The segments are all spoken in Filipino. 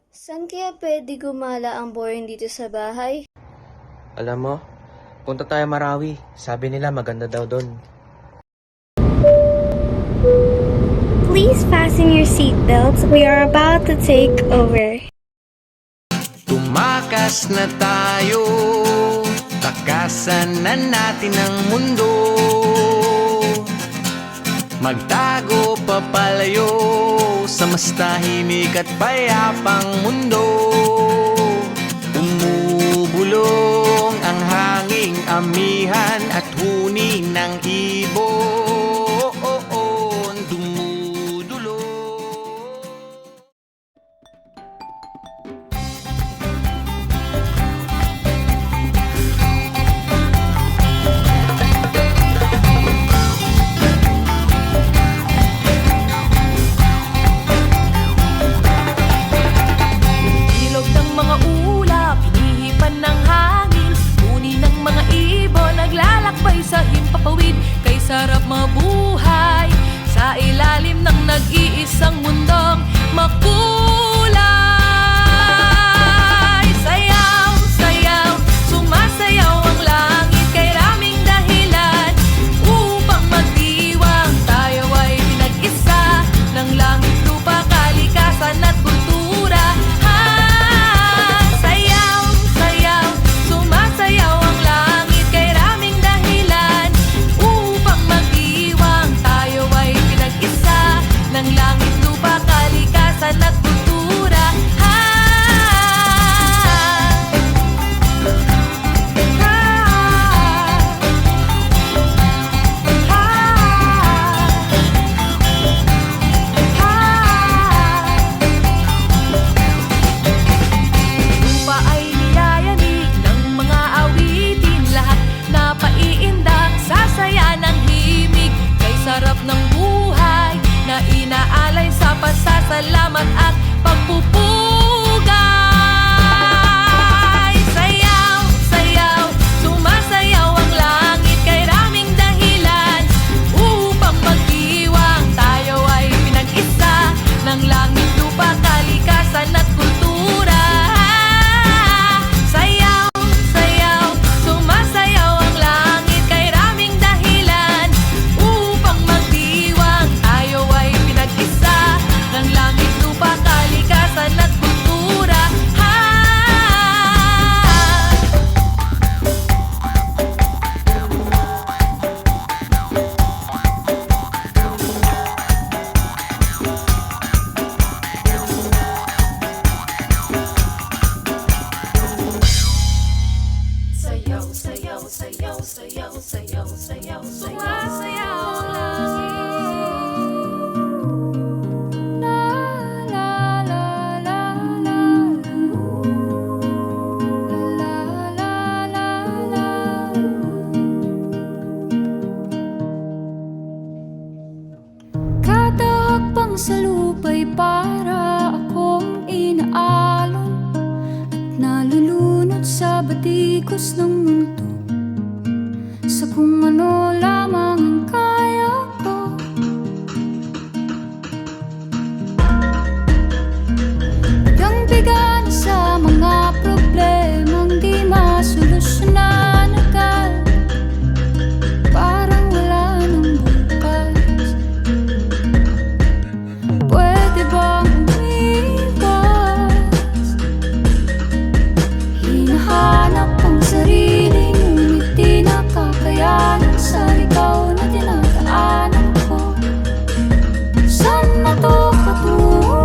Saan kaya pwede gumala ang boring dito sa bahay? Alam mo, punta tayo Marawi. Sabi nila maganda daw doon. Please fasten your seatbelts. We are about to take over. Tumakas na tayo, takasan na natin ang mundo. Magtago papalayo sa mas tahimik at payapang mundo. Umubulong ang hanging amihan at huni ng ibon. Sa himpapawid, kay sarap mabuhay sa ilalim ng nag-iisang mundong makulay. Sayaw, sayaw, sumasayaw ang langit, kay raming dahilan upang magdiwang. Tayo ay pinag-isa ng langit, lupa, kalikasan at kultura. Sayaw, sayaw, sumasayaw ang langit, kay raming dahilan upang magdiwang. Tayo ay pinag-isa ng langit, lupa, kalikasan at kultura. Lupa ay niyayanig ng mga awitin, lahat na paiindak, sasaya ng himig, kay sarap ng buhay na inaalay sa pasasalamat at pagpupugay. Sayaw, sayaw, sumasayaw ang langit, kay raming dahilan upang magdiwang. Tayo ay pinag-isa ng langit, lupa, kalikasan at kultura. Sayaw, sayaw, sumasayaw ang langit, kay raming dahilan upang magdiwang. Tayo ay pinag-isa ng langit, lupa, kalikasan at kultura. Sayaw, sayaw, sayaw, sayaw, sayaw, sayaw, sumasayaw ang langit. La la la la la la la la la. Kada hakbang sa lupa'y para akong inaalon at nalulunod sa batikos ng mundo, sa kung ano lamang ang kaya ko. Bigang-biga na sa mga problemang di masolusyonan agad, parang wala nang bukas. Pwede bang umiwas? Hinahanap ang sarili, ngunit di nakakayanan sa ikaw na dinadaanan ko. Saan na to patungo?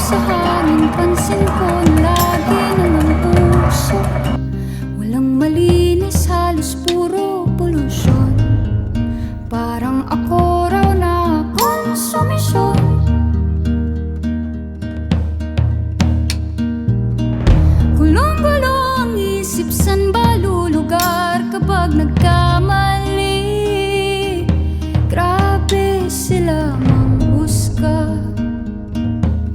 sa hangin, pansin ko na lagi namang puso. Walang malinis, halos puro polusyon. Parang ako raw na konsumisyon. Gulong-gulo ang isip, san ba lulugar kapag nagkamali? Grabe sila manghusga.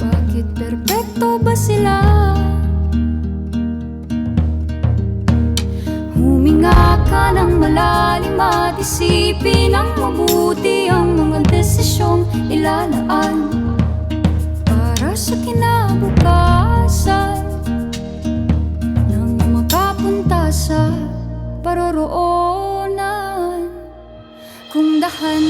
Bakit perpekto ba sila? Huminga ka ng malalim at isipin ng mabuti ang mga desisyong ilalaan para sa kinabukasan nang makapunta sa paroroonan. Kung dahan